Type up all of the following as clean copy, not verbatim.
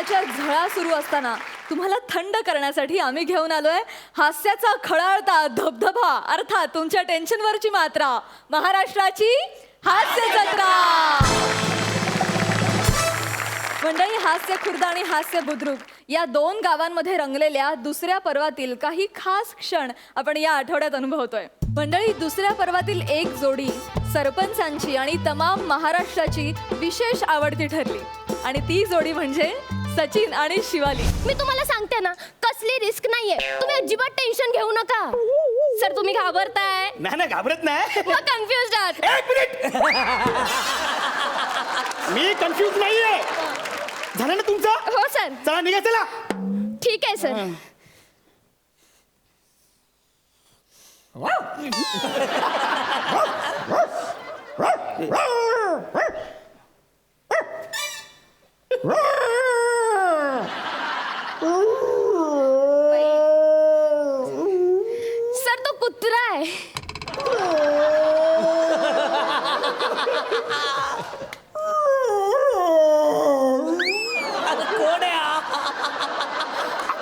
उन्हाळ्याच्या झळा सुरू असताना तुम्हाला थंड करण्यासाठी आम्ही घेऊन आलोय हास्याचा खळाळता धबधबा, अर्थात तुमच्या टेन्शनवरची मात्रा, महाराष्ट्राची हास्य जत्रा. मंडळी, हास्य खुर्द आणि हास्य बुद्रुक या दोन गावांमध्ये रंगलेल्या दुसऱ्या पर्वातील काही खास क्षण आपण या आठवड्यात अनुभवतोय. मंडळी, दुसऱ्या पर्वातील एक जोडी सरपंचांची आणि तमाम महाराष्ट्राची विशेष आवडती ठरली आणि ती जोडी म्हणजे सचिन आणि शिवाली. मी तुम्हाला सांगते ना, कसली रिस्क नाहीये, तुम्ही अजिबात टेन्शन घेऊ नका. सर, तुम्ही घाबरताय? नाही घाबरत नाही. मग कन्फ्युज आहात? एक मिनिट, मी कन्फ्युज नाहीये. झालं ना तुमचं? हो सर. चला निघा, चला. ठीक आहे सर. सर, तो कुत्रा आहे. कोण आहे?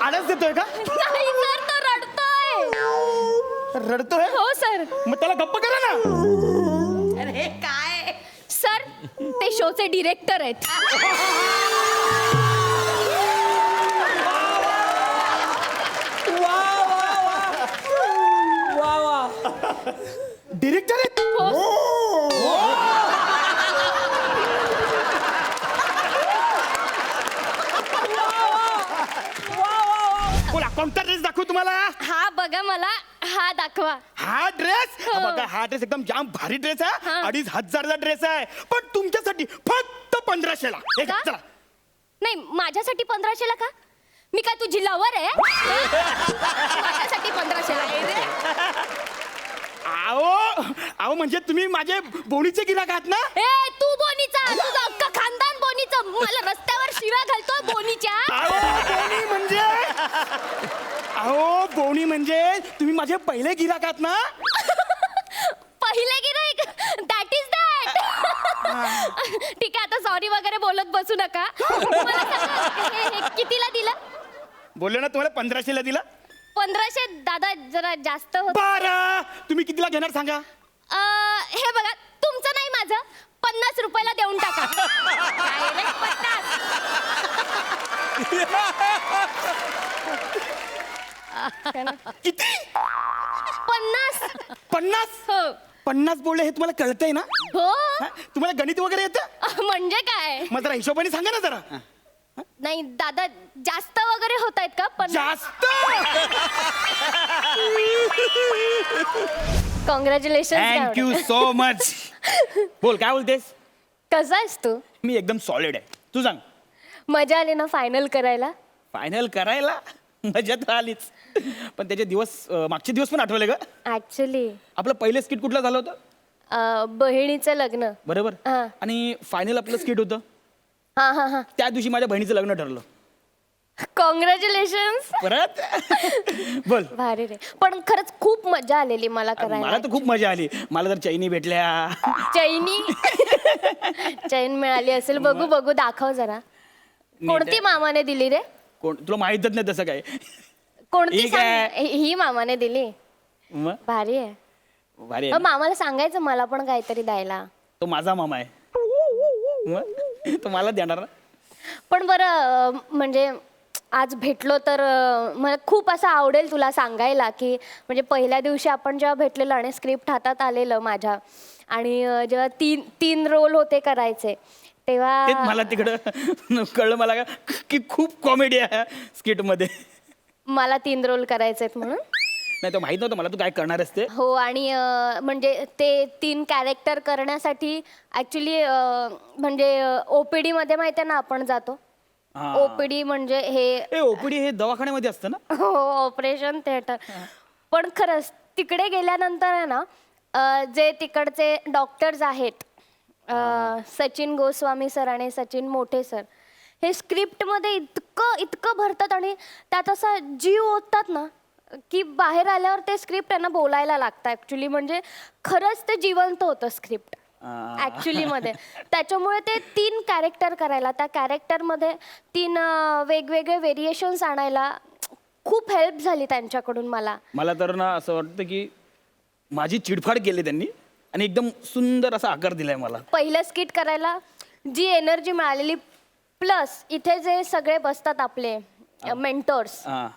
आळस देतोय का? नाही सर, तो रडतोय. रडतोय? हो सर. मग त्याला गप्प करा ना. अरे काय सर, ते शोचे डिरेक्टर आहेत. डिरेक्टर आहेत? बोला, कोणता ड्रेस दाखवू तुम्हाला? हा बघा, मला हा दाखवा. हा ड्रेस? हो. बघा, हा ड्रेस एकदम जाम भारी ड्रेस आहे. हा. 2500चा ड्रेस आहे, पण तुमच्यासाठी फक्त 1500ला. हे घ्या, का? चला. नाही, माझ्यासाठी 1500ला का? मी काय तुझी लवर आहे? माझ्यासाठी 1500ला. आओ म्हणजे तुम्ही माझे बोनीचे गिराक आहात ना? ए, तू बोनीचा, तुझं अख्खं खानदान बोनीचं. मला रस्त्यावर शिव्या घालतो बोनीच्या. बोनी म्हणजे तुम्ही माझे पहिले गिराक आहात ना? पहिले गिराईक, दॅट इज दॅट. ठीक आहे, आता सॉरी वगैरे बोलत बसू नका. मला सांगा, हे कितीला दिलं? बोललो ना तुम्हाला 1500ला दिला. 1500 दादा, जरा जास्त होत. बरं, तुम्ही कितीला घेणार सांगा? हे बघा, तुमचं नाही, माझं 50 रुपयाला देऊन टाका. Direct 50. किती? 50. 50? हो 50 बोलले, हे तुम्हाला कळतंय ना? हो. हा? तुम्हाला गणित वगैरे येतं? म्हणजे काय? मग जरा हिशोबाने सांगा ना जरा. नाही दादा, जास्त वगैरे होत आहेत का? पण जास्त. कॉंग्रॅच्युलेशन. Thank you so much. बोल, काय बोलतेस? कसा आहेस तू? मी एकदम सॉलिड आहे. तू सांग. मजा आली ना फायनल करायला? फायनल करायला मजा तर आलीच, पण त्याचे दिवस, मागचे दिवस पण आठवले का? ऍक्च्युली आपलं पहिलं स्किट कुठलं झालं होतं? बहिणीचं लग्न. बरोबर. हा. आणि फायनल आपलं स्किट होतं हा हा हा. त्या दिवशी माझ्या बहिणीचं लग्न ठरलं. कॉंग्रॅच्युलेशन. परत बोल. भारी रे, पण खरंच खूप मजा आलेली मला करायला. मला तर खूप मजा आली. मला तर चैनी भेटल्या. चैनी. चैन मिळाली असेल. बघू बघू, दाखव जरा. कोणती मामाने दिली रे? कोण, तुला माहितच नाही तसं काय? कोणती ही काय? सांग. ही मामाने दिली. मग भारी आहे. भारी आहे मग ना? मामाला सांगायचं मला पण काहीतरी द्यायला. तो माझा मामा आहे. मग तो मला देणार ना? पण बरं, म्हणजे आज भेटलो तर मला खूप असं आवडेल तुला सांगायला की म्हणजे पहिल्या दिवशी आपण जेव्हा भेटलेलो आणि स्क्रिप्ट हातात आलेलं माझ्या, आणि जेव्हा तीन रोल होते करायचे तेच तेव्हा मला तिकडं कळलं मला की खूप कॉमेडी आहे स्किट मध्ये. मला 3 रोल करायचे आहेत म्हणून. नाही, तो माहित नव्हतं मला तू काय करणार असते. हो, आणि म्हणजे ते 3 कॅरेक्टर करण्यासाठी ॲक्च्युली म्हणजे OPD मध्ये माहिती आहे ना आपण जातो. OPD म्हणजे हे ओपीडी हे दवाखान्यामध्ये असतं ना? हो, ऑपरेशन थिएटर. पण खरंच तिकडे गेल्यानंतर आहे ना, जे तिकडचे डॉक्टर्स आहेत, सचिन गोस्वामी सर आणि सचिन मोठे सर, हे स्क्रिप्टमध्ये इतकं भरतात आणि त्यात असा जीव ओततात ना की बाहेर आल्यावर ते स्क्रिप्ट त्यांना बोलायला लागतं ॲक्च्युली. म्हणजे खरंच ते जिवंत होतं स्क्रिप्ट. ऍक्च्युली मध्ये. त्याच्यामुळे ते 3 कॅरेक्टर करायला, त्या कॅरेक्टरमध्ये 3 वेगवेगळे व्हेरिएशन्स आणायला खूप हेल्प झाली त्यांच्याकडून मला. मला तर ना असं वाटतं की माझी चिडफाड केली त्यांनी आणि एकदम सुंदर असा आकार दिलाय मला. पहिलं स्किट करायला जी एनर्जी मिळालेली, प्लस इथे जे सगळे बसतात आपले मेंटर्स, हा.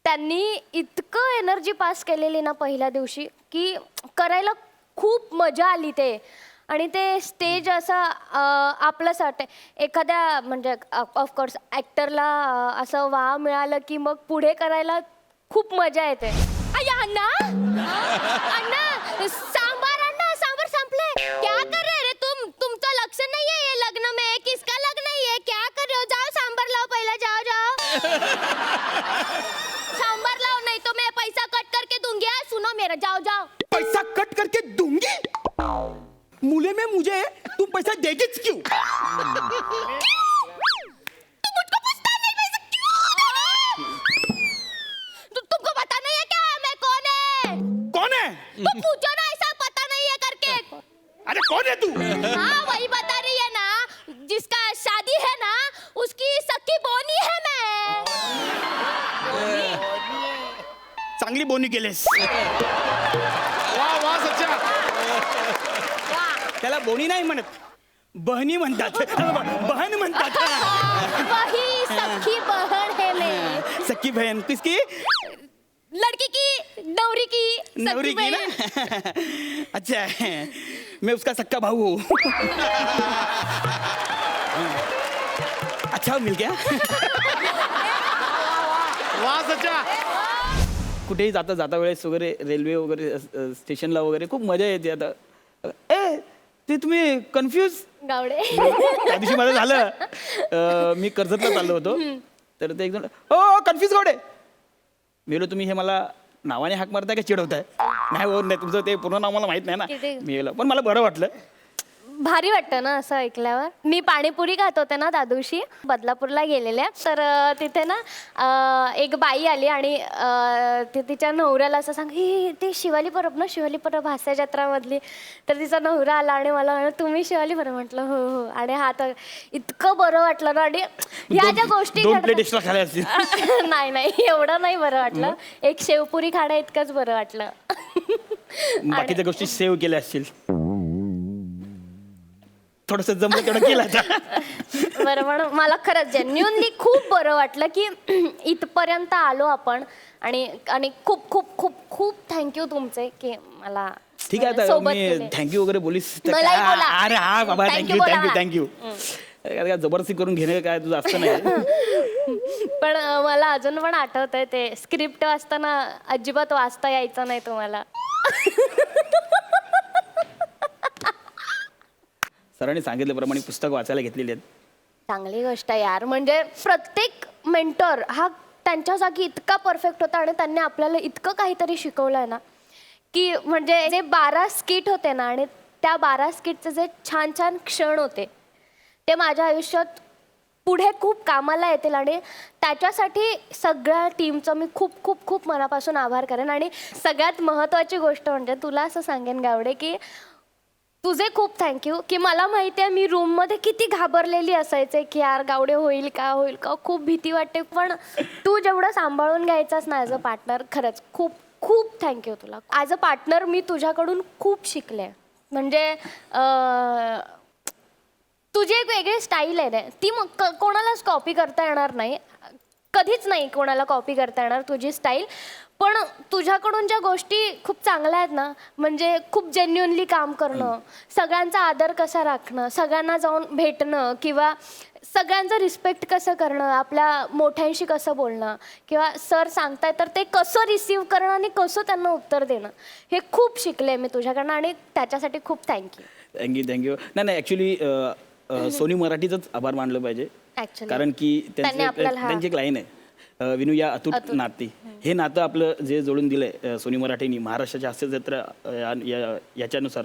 त्यांनी इतकं एनर्जी पास केलेली ना पहिल्या दिवशी की करायला खूप मजा आली ते. आणि ते स्टेज असं आपलंच वाटतं एखाद्या म्हणजे ऑफकोर्स ॲक्टरला असं वाव मिळालं की मग पुढे करायला खूप मजा येते. अय्या अण्णा, अण्णा सांबार संपले. क्या कर रहे रे तुम? तुमचं लक्ष नाहीये ये लग्न में? किसका लग्न है? क्या कर रहे हो? जाओ सांबार लाओ पहले, जाओ. सांबार लाओ नहीं तो मैं पैसा कट करके दूंगी. सुनो मेरा, जाओ. पैसा कट करके दूंगी? मुले में मुझे तुम पैसा देगीच क्यों? तुम मुझको पूछता नहीं पैसा क्यों? तुमको पता नहीं है क्या मैं कौन है? कौन है? तो पूछो ना, ऐसा पता नहीं है करके. अरे कौन है तू? हाँ वही बता रही है ना, जिसका शादी है ना उसकी सखी बोनी है मैं. चांगली बोनी केलेस. वा सच्चा. त्याला बोनी नाही म्हणत, बहनी म्हणतात. बहन म्हणतात. वही सखी बहन है मैं. सख्खी बहन किसकी? लड़की की, नवरी की सखी नवरी की बहन. ना? अच्छा है. मैं उसका सक्का भाऊ हूँ. अच्छा मिल गया. वा सच्चा. कुठेही जाता वेळेस वगैरे रेल्वे वगैरे स्टेशनला वगैरे खूप मजा येते. आता ए ते तुम्ही कन्फ्यूज. गावडे. त्या दिवशी माझं झालं, मी कर्जतला चाललो होतो, तर ते एकदम हो कन्फ्यूज गावडे. मी बोललो तुम्ही हे मला नावाने हाक मारताय का चिडवताय? नाही हो नाही, तुमचं ते पूर्ण नाव मला माहित नाही ना. मी गेलो पण मला बरं वाटलं. भारी वाटतं ना असं ऐकल्यावर. मी पाणीपुरी खात होते ना त्या दिवशी बदलापूरला गेलेल्या, तर तिथे ना एक बाई आली आणि ते तिच्या नवऱ्याला असं सांग, ही ती शिवाली परब ना, शिवाली परब हास्य जत्रामधली. तर तिचा नवरा आला आणि मला म्हणलं तुम्ही शिवाली परब? म्हटलं हो हो. आणि हा तर इतकं बरं वाटलं ना. आणि ह्या ज्या गोष्टी 2 प्लेट घडतात- एक्स्ट्रा खाल्ल्या असतील. नाही एवढं नाही बरं वाटलं. एक शेवपुरी खाणं इतकंच बरं वाटलं. बाकीच्या गोष्टी सेव्ह केल्या असतील. थोडस जमलं तेवढं केलं आता. बरं, म्हणून मला खरंच जेन्युअनली खूप बरं वाटलं की इथपर्यंत आलो आपण. आणि खूप खूप खूप खूप थँक्यू तुमचे की मला ठीक आहे आता सोबत मी केले. थँक्यू वगैरे बोलीस तर मलाही काय? बोला. अरे हा बाबा Thank थँक्यू you बोला थँक्यू मला. थँक्यू. जबरदस्ती करून घेणे काय तुझं असतं नाही. पण मला अजून पण आठवतंय ते स्क्रिप्ट वाचताना अजिबात वाचता यायचं नाही तुम्हाला. सरांनी सांगितल्याप्रमाणे पुस्तक वाचायला घेतलेली आहेत. चांगली गोष्ट आहे यार. म्हणजे प्रत्येक मेंटर हा त्यांच्या जागी इतका परफेक्ट होता आणि त्यांनी आपल्याला इतकं काहीतरी शिकवलंय ना की म्हणजे जे 12 स्किट होते ना आणि त्या 12 स्किटचे जे छान छान क्षण होते ते माझ्या आयुष्यात पुढे खूप कामाला येतील. आणि त्याच्यासाठी सगळ्या टीमचं मी खूप खूप खूप मनापासून आभार करेन. आणि सगळ्यात महत्त्वाची गोष्ट म्हणजे तुला असं सांगेन गावडे की तुझे खूप थँक्यू की मला माहिती आहे मी रूममध्ये किती घाबरलेली असायचे की यार गावडे होईल का खूप भीती वाटते. पण तू जेवढं सांभाळून घ्यायचास ना ॲज अ पार्टनर, खरंच खूप खूप थँक्यू तुला. ॲज अ पार्टनर मी तुझ्याकडून खूप शिकले. म्हणजे तुझी एक वेगळी स्टाईल आहे रे, ती मग कोणालाच कॉपी करता येणार नाही, कधीच नाही कोणाला कॉपी करता येणार तुझी स्टाईल. पण तुझ्याकडून ज्या गोष्टी खूप चांगल्या आहेत ना, म्हणजे खूप जेन्युअनली काम करणं, सगळ्यांचा आदर कसा राखणं, सगळ्यांना जाऊन भेटणं किंवा सगळ्यांचं रिस्पेक्ट कसं करणं, आपल्या मोठ्यांशी कसं बोलणं किंवा सर सांगताय तर ते कसं रिसीव्ह करणं आणि कसं त्यांना उत्तर देणं, हे खूप शिकले मी तुझ्याकडनं. आणि त्याच्यासाठी खूप थँक्यू. थँक्यू. नाही ॲक्च्युली सोनी मराठीचंच आभार मानलं पाहिजे. ॲक्च्युली कारण की त्यांनी आपल्याला त्यांची एक लाईन आहे, विनू या अतूट नाती. हे नातं आपलं जे जोडून दिलंय सोनी मराठीनी महाराष्ट्राच्या हास्य जत्रा याच्यानुसार,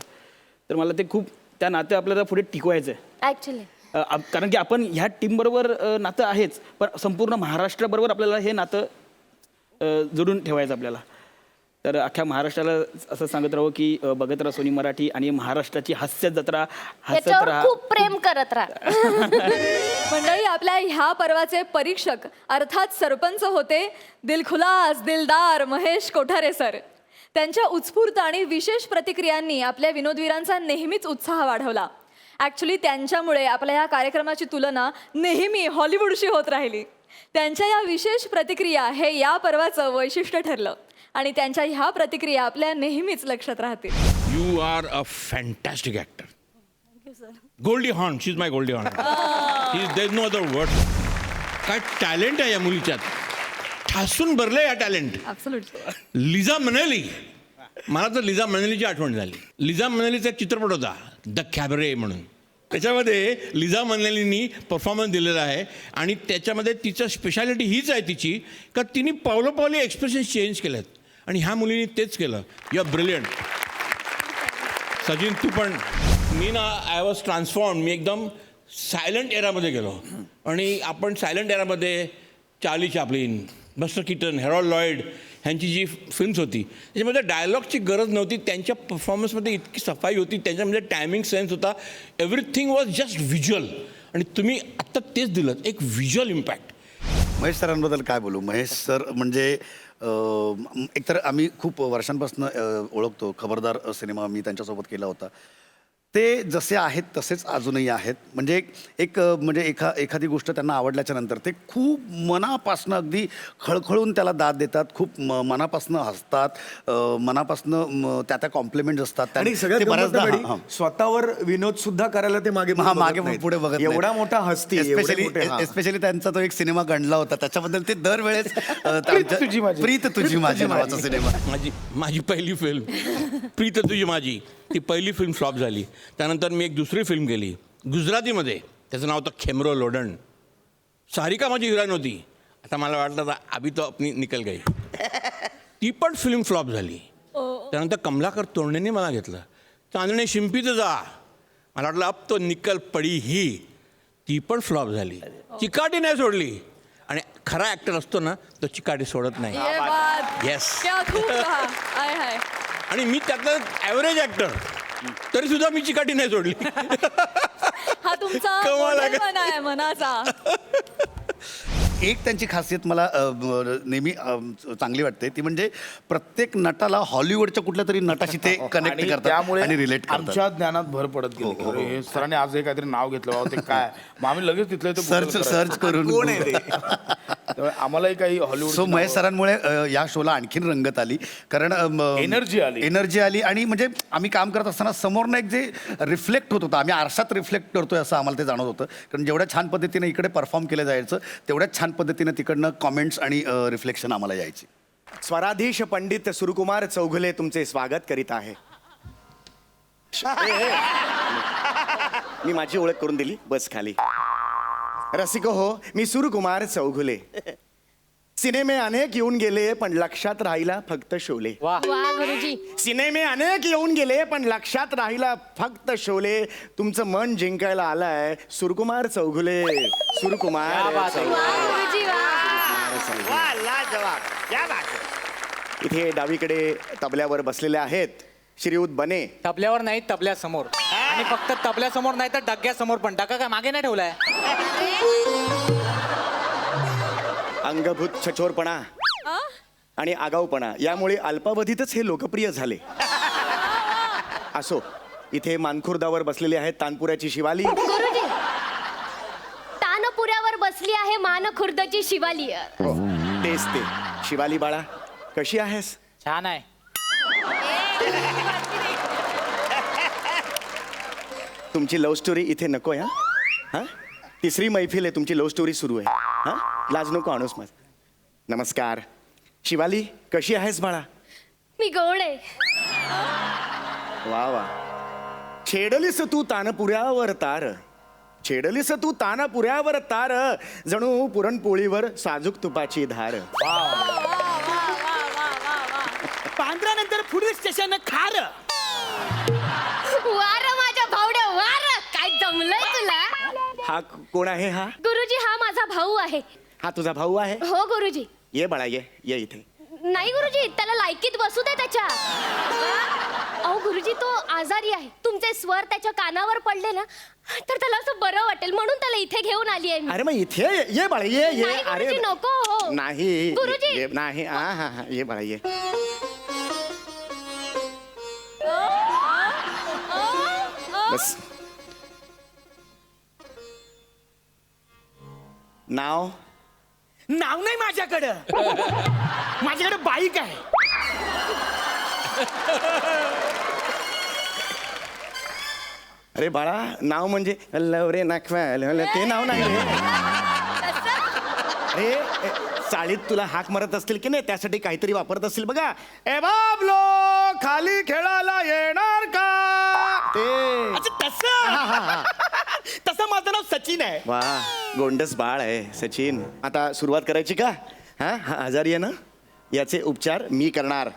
तर मला ते खूप त्या नातं आपल्याला पुढे टिकवायचं आहे. ॲक्च्युली कारण की आपण ह्या टीमबरोबर नातं आहेच, पण संपूर्ण महाराष्ट्राबरोबर आपल्याला हे नातं जोडून ठेवायचं आपल्याला. तर अख्ख्या महाराष्ट्राला असं सांगत राहू की बघत राहा सोनी मराठी आणि महाराष्ट्राची हास्य जत्रा, हसत याच्यावर राहा. खूप प्रेम करत राहा. मंडळी, आपल्या ह्या पर्वाचे परीक्षक अर्थात सरपंच होते दिलखुलास दिलदार महेश कोठारे सर. त्यांच्या उत्स्फूर्त आणि विशेष प्रतिक्रियांनी आपल्या विनोदवीरांचा नेहमीच उत्साह वाढवला. ॲक्च्युली त्यांच्यामुळे आपल्या या कार्यक्रमाची तुलना नेहमी हॉलिवूडशी होत राहिली. त्यांच्या या विशेष प्रतिक्रिया हे या पर्वाचं वैशिष्ट्य ठरलं आणि त्यांच्या ह्या प्रतिक्रिया आपल्या नेहमीच लक्षात राहतील. You are a fantastic actor. Goldie Hawn, she's my Goldie Hawn. There's no other word. काय टॅलेंट आहे या मुलीच्यात, ठासून भरलं या टॅलेंट. ॲब्सोल्युटली. लिझा मनेली, मला तर लिझा मनेलीची आठवण झाली. लिझा मनेलीचा एक चित्रपट होता द कॅबरे म्हणून, त्याच्यामध्ये लिझा मनेलीनी परफॉर्मन्स दिलेला आहे आणि त्याच्यामध्ये तिचं स्पेशालिटी हीच आहे तिची का तिने पावलोपावली एक्सप्रेशन चेंज केलेत आणि ह्या मुलीने तेच केलं. You are brilliant. सचिन तू पण. मी ना आय वॉज ट्रान्सफॉर्म. मी एकदम सायलंट एरामध्ये गेलो आणि आपण सायलंट एरामध्ये Charlie Chaplin, Buster Keaton, Harold Lloyd ह्यांची जी फिल्म्स होती त्याच्यामध्ये डायलॉगची गरज नव्हती. त्यांच्या परफॉर्मन्समध्ये इतकी सफाई होती, त्यांच्यामध्ये टायमिंग सेन्स होता. एव्हरीथिंग वॉज जस्ट व्हिज्युअल आणि तुम्ही आत्ता तेच दिलं, एक व्हिज्युअल इम्पॅक्ट. महेश सरांबद्दल काय बोलू. महेश सर म्हणजे एकतर आम्ही खूप वर्षांपासून ओळखतो. खबरदार सिनेमा मी त्यांच्यासोबत केला होता. ते जसे आहेत तसेच अजूनही आहेत. म्हणजे म्हणजे एखादी गोष्ट त्यांना आवडल्याच्या नंतर ते खूप मनापासनं अगदी खळखळून त्याला दाद देतात. खूप मनापासनं हसतात, मनापासनं त्या कॉम्प्लिमेंट्स असतात. आणि सगळ्यात स्वतःवर विनोद सुद्धा करायला ते मागे पुढे बघत नाहीत. एवढा मोठा हस्ती. स्पेशली त्यांचा तो एक सिनेमा गणला होता, त्याच्याबद्दल ते दरवेळेस प्रीत तुझी माझी नावाचा सिनेमा. माझी पहिली फिल्म प्रीत तुझी माझी, ती पहिली फिल्म फ्लॉप झाली. त्यानंतर मी एक दुसरी फिल्म केली गुजरातीमध्ये, त्याचं नाव होतं खेमरो लोडण. सारिका माझी हिरोईन होती. आता मला वाटलं आता अभी तो अपनी निकल गई, ती पण फिल्म फ्लॉप झाली. त्यानंतर कमलाकर तोरडेने मला घेतलं, चांदणे शिंपीचं जा, मला वाटलं अब तो निकल पडी ही, ती पण फ्लॉप झाली. चिकाटी नाही सोडली. आणि खरा ॲक्टर असतो ना तो चिकाटी सोडत नाही. येस. आणि मी त्यातला ॲव्हरेज ॲक्टर, तरी सुद्धा मी चिकाटी नाही सोडली. हा तुमचा कमाल आहे. मोठेपणा आहे मनाचा. एक त्यांची खासियत मला नेहमी चांगली वाटते, ती म्हणजे प्रत्येक नटाला हॉलिवूडच्या कुठल्या तरी नटाशी ते कनेक्ट करतात आणि रिलेट करतात. आमच्या ज्ञानात भर पडत गेली. अरे, हे सरांनी आज हे काहीतरी नाव घेतलं बाबा, ते काय, मग आम्ही लगेच तिथलं सर्च करून कोण आहे ते. आम्हालाही काही हॉलिवूड. सो महेश सरांमुळे या शोला आणखीन रंगत आली, कारण एनर्जी आली. आणि म्हणजे आम्ही काम करत असताना समोरनं एक जे रिफ्लेक्ट होत होतं, आम्ही आरशात रिफ्लेक्ट करतोय असं आम्हाला ते जाणवत होतं. कारण जेवढ्या छान पद्धतीने इकडे परफॉर्म केलं जायचं, तेवढ्याच छान पद्धतीने तिकडनं कॉमेंट्स आणि रिफ्लेक्शन आम्हाला यायची. स्वराधीश पंडित सुरकुमार चौघुले तुमचे स्वागत करीत आहे. मी माझी ओळख करून दिली, बस खाली. रसिको हो, मी सुरकुमार चौघुले. सिनेमे अनेक येऊन गेले पण लक्षात राहिला फक्त शोले. वा गुरुजी. सिनेमे अनेक येऊन गेले पण लक्षात राहिला फक्त शोले. तुमचं मन जिंकायला आलाय सुरकुमार चौघुले. सुरकुमार गुरुजी इथे डावीकडे तबल्यावर बसलेले आहेत श्रीयुत बने. तबल्यावर नाही, तबल्यासमोर. आणि फक्त तबल्यासमोर नाही तर डग्यासमोर पण. डगा काय मागे नाही ठेवलाय. अंगभूत छछोरपणा आणि आगाऊपणा यामुळे अल्पावधीतच हे लोकप्रिय झाले. असो, इथे मानखुर्दावर बसलेली आहेत तानपुऱ्याची शिवाली. गुरुजी, तानपुऱ्यावर बसली आहे मानखुर्दची शिवाली. तेच ते. शिवाली बाळा, कशी आहेस? छान आहे. तुमची लव्ह स्टोरी इथे नको आहे. हा, तिसरी मैफिल आहे, तुमची लव्ह स्टोरी सुरू आहे. हा, लाज नको आणूस माझ. नमस्कार शिवाली, कशी आहेस बाळा? मी गोड आहे. वा वा. छेडलीस तू तानपुऱ्यावर तार, छेडलीस तू तानपुऱ्यावर तार, जणू पुरणपोळीवर साजूक तुपाची धार. पांढऱ्यानंतर पुढील स्टेशन खार. वार माझ्या भावड्या वार, काय जमलंय तुला. हा कोण आहे? हा गुरुजी, हा माझा भाऊ आहे. हा तुझा भाऊ आहे? हो गुरुजी. ये बाळा, ये ये इथे. नाही गुरुजी, त्याला लायकीत बसू दे त्याच्या. अहो गुरुजी, तो आजारी आहे. तुमचे स्वर त्याच्या कानावर पडले ना तर त्याला असं बरं वाटेल, म्हणून त्याला इथे घेऊन आली आहे मी. अरे मग इथे ये बाळा, ये ये. नाही अरे गुरुजी, नको हो. नाही गुरुजी. ये, नाही. हा हा हा, ये बाळा ये. बस. नाव नाव नाही माझ्याकडं. माझ्याकडे बाईक आहे. अरे बाळा, नाव म्हणजे लवरे नाखवा ते नाव नाही रे. अरे चाळीत तुला हाक मारत असतील की नाही, त्यासाठी काहीतरी वापरत असतील बघा. ए बाबलो, खाली खेळायला येणार का ते. तसं माझं नाव सचिन आहे. वा, गोंडस बाळ आहे सचिन. आता सुरुवात करायची का? हा आजारी आहे ना, याचे उपचार मी करणार.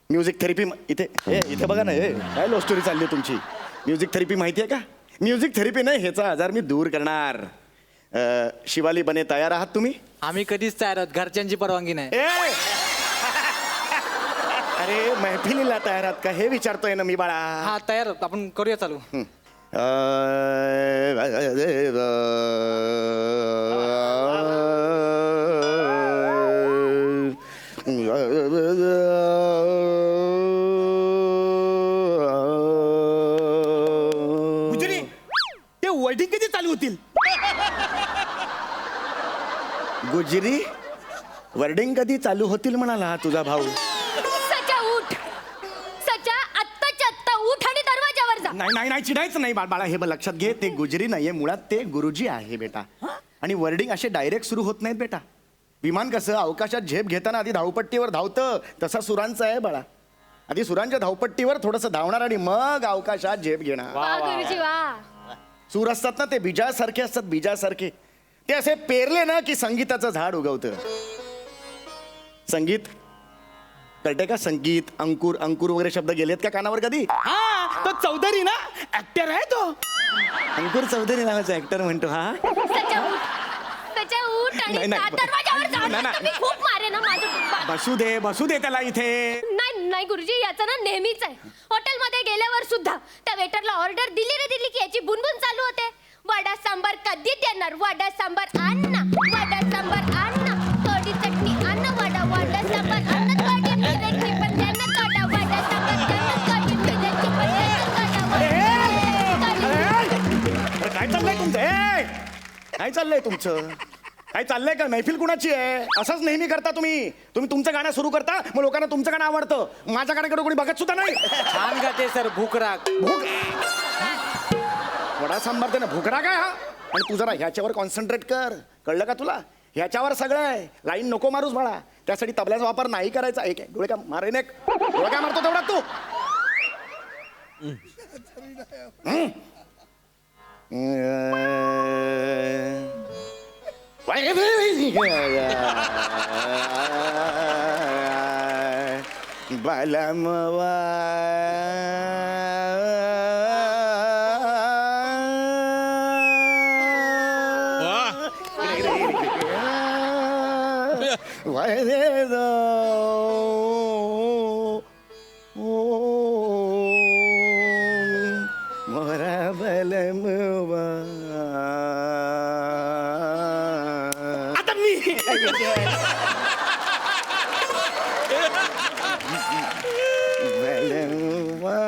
म्युझिक थेरपी इथे इथे बघा ना. काय लव्ह स्टोरी चालली आहे तुमची. म्युझिक थेरपी माहिती आहे का? म्युझिक थेरपी नाही, ह्याचा आजार मी दूर करणार. शिवाली बने तयार आहात तुम्ही? आम्ही कधीच तयार आहोत, घरच्यांची परवानगी नाही. अरे मैफिलीला तयार आहात का हे विचारतोय ना मी बाळा. हा तयार आहोत, आपण करूया चालू. गुजरी, ते वर्डिंग कधी चालू होतील? गुजरी, वर्डिंग कधी चालू होतील म्हणाला तुझा भाऊ. सचा उठ. सचा, आत्ताच्या आत्ता उठ आणि दरवाजावर जा. नाही नाही नाही, चिडायचं नाही बाळा. हे लक्षात घे, ते गुजरी नाहीये, मुळात ते गुरुजी आहे बेटा. आणि वर्डिंग असे डायरेक्ट सुरू होत नाहीत बेटा. विमान कसं अवकाशात झेप घेताना आधी धावपट्टीवर धावतं, तसा सुरांचं आहे बाळा. आधी सुरांच्या धावपट्टीवर थोडंसं धावणार आणि मग अवकाशात झेप घेणार. वा गुरुजी वा. सूर असतात ना, ते बीजासारखे असतात, बीजासारखे. ते असे पेरले ना की संगीताचं झाड उगवतं. संगीत कळते का? संगीत, अंकुर, अंकुर वगैरे शब्द गेलेत का कानावर कधी? हा, तो चौधरी ना, ऍक्टर आहे तो. अंकुर चौधरी नावाचा ऍक्टर म्हणतो. हा सचा उठ. सचा उठ आणि नाही, नाही. दरवाजावर जा. नाही, नाही. मी खूप मारे ना माझं. बसू दे त्याला इथे. नाही गुरुजी, याचं ना नेहमीच आहे. हॉटेलमध्ये गेल्यावर सुद्धा त्या वेटरला ऑर्डर दिली की याची बुनबुन चालू होते. वडा सांबार कधी देणार? वडा सांबार आण ना, वडा सांबार आण ना, थोडी चटणी आण ना, वडा सांबार आण ना, थोडी मिरची पण द्या ना, थोडा वडा सांबार द्या ना, थोडी मिरची पण द्या ना, अरे काय चाललंय तुमचं? काय चाललंय तुमचं? काय चाललंय का? मैफिल कुणाची आहे? असंच नेहमी करता तुम्ही. तुमचं गाणं सुरू करता, मग लोकांना तुमचं गाणं आवडतं, माझ्या गाण्याकडे कोणी बघत सुद्धा नाही. छान गाते सर, भूक राग. वडा सांबार दे ना, भुकरा काय हा? आणि तू जरा ह्याच्यावर कॉन्सन्ट्रेट कर, कळलं का तुला? ह्याच्यावर सगळं आहे. लाईन नको मारूस बाळा. त्यासाठी तबल्याचा वापर नाही करायचा. एक डोळे का मारेन, एक डोळे काय मारतो तेवढा तू. बालमवा मोरा बलमवा. आता मी बलमवा.